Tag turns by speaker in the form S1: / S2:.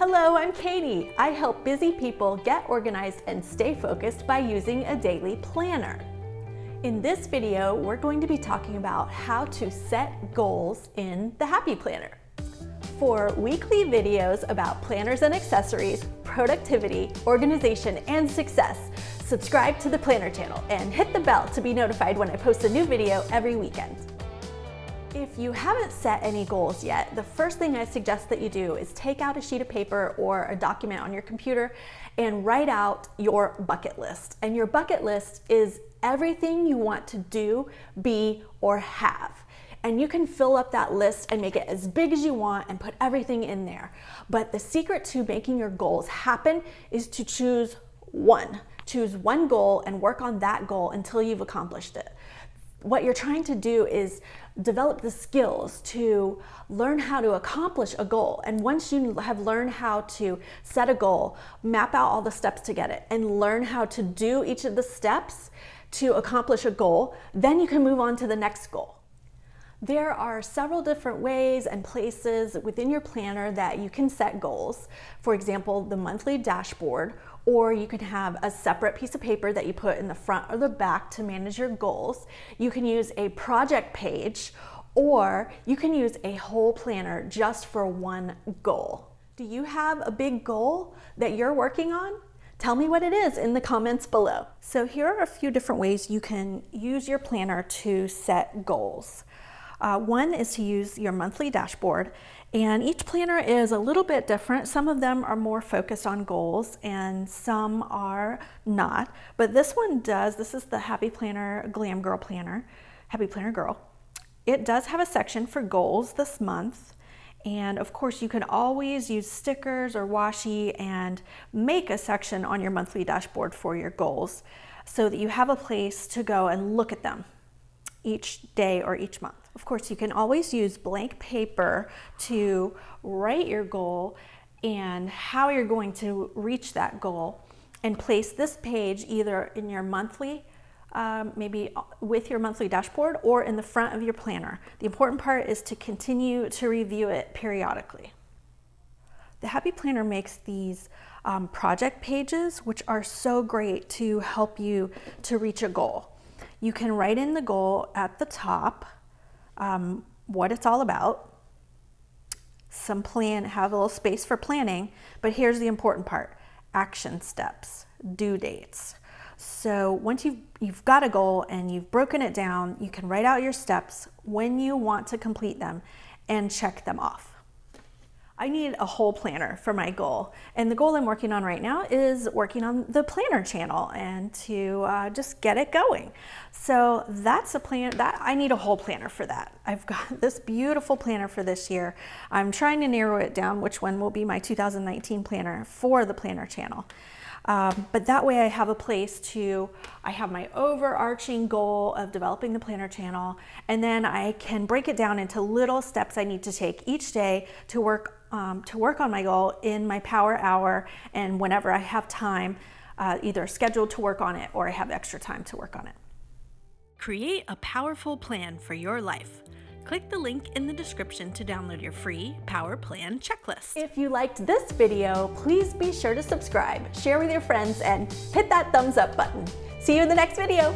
S1: Hello, I'm Katie. I help busy people get organized and stay focused by using a daily planner. In this video, we're going to be talking about how to set goals in the Happy Planner. For weekly videos about planners and accessories, productivity, organization, and success, subscribe to the Planner channel and hit the bell to be notified when I post a new video every weekend. If you haven't set any goals yet, the first thing I suggest that you do is take out a sheet of paper or a document on your computer and write out your bucket list. And your bucket list is everything you want to do, be, or have. And you can fill up that list and make it as big as you want and put everything in there. But the secret to making your goals happen is to choose one. Choose one goal and work on that goal until you've accomplished it. What you're trying to do is develop the skills to learn how to accomplish a goal. And once you have learned how to set a goal, map out all the steps to get it, and learn how to do each of the steps to accomplish a goal, then you can move on to the next goal. There are several different ways and places within your planner that you can set goals. For example, the monthly dashboard, or you can have a separate piece of paper that you put in the front or the back to manage your goals. You can use a project page, or you can use a whole planner just for one goal. Do you have a big goal that you're working on? Tell me what it is in the comments below. So here are a few different ways you can use your planner to set goals. One is to use your monthly dashboard, and each planner is a little bit different. Some of them are more focused on goals and some are not, but this one does. This is the Happy Planner Glam Girl Planner, Happy Planner Girl. It does have a section for goals this month, and of course you can always use stickers or washi and make a section on your monthly dashboard for your goals so that you have a place to go and look at them each day or each month. Of course, you can always use blank paper to write your goal and how you're going to reach that goal, and place this page either in your monthly, maybe with your monthly dashboard, or in the front of your planner. The important part is to continue to review it periodically. The Happy Planner makes these project pages, which are so great to help you to reach a goal. You can write in the goal at the top, what it's all about, have a little space for planning, but here's the important part: action steps, due dates. So once you've got a goal and you've broken it down, you can write out your steps, when you want to complete them, and check them off. I need a whole planner for my goal, and the goal I'm working on right now is working on the Planner channel and to just get it going. So that's a plan that I need a whole planner for that. I've got this beautiful planner for this year. I'm trying to narrow it down which one will be my 2019 planner for the Planner channel. But that way I have a place I have my overarching goal of developing the Planner channel, and then I can break it down into little steps I need to take each day to work on my goal in my power hour, and whenever I have time, either scheduled to work on it or I have extra time to work on it. Create a powerful plan for your life. Click the link in the description to download your free Power Plan checklist. If you liked this video, please be sure to subscribe, share with your friends, and hit that thumbs up button. See you in the next video.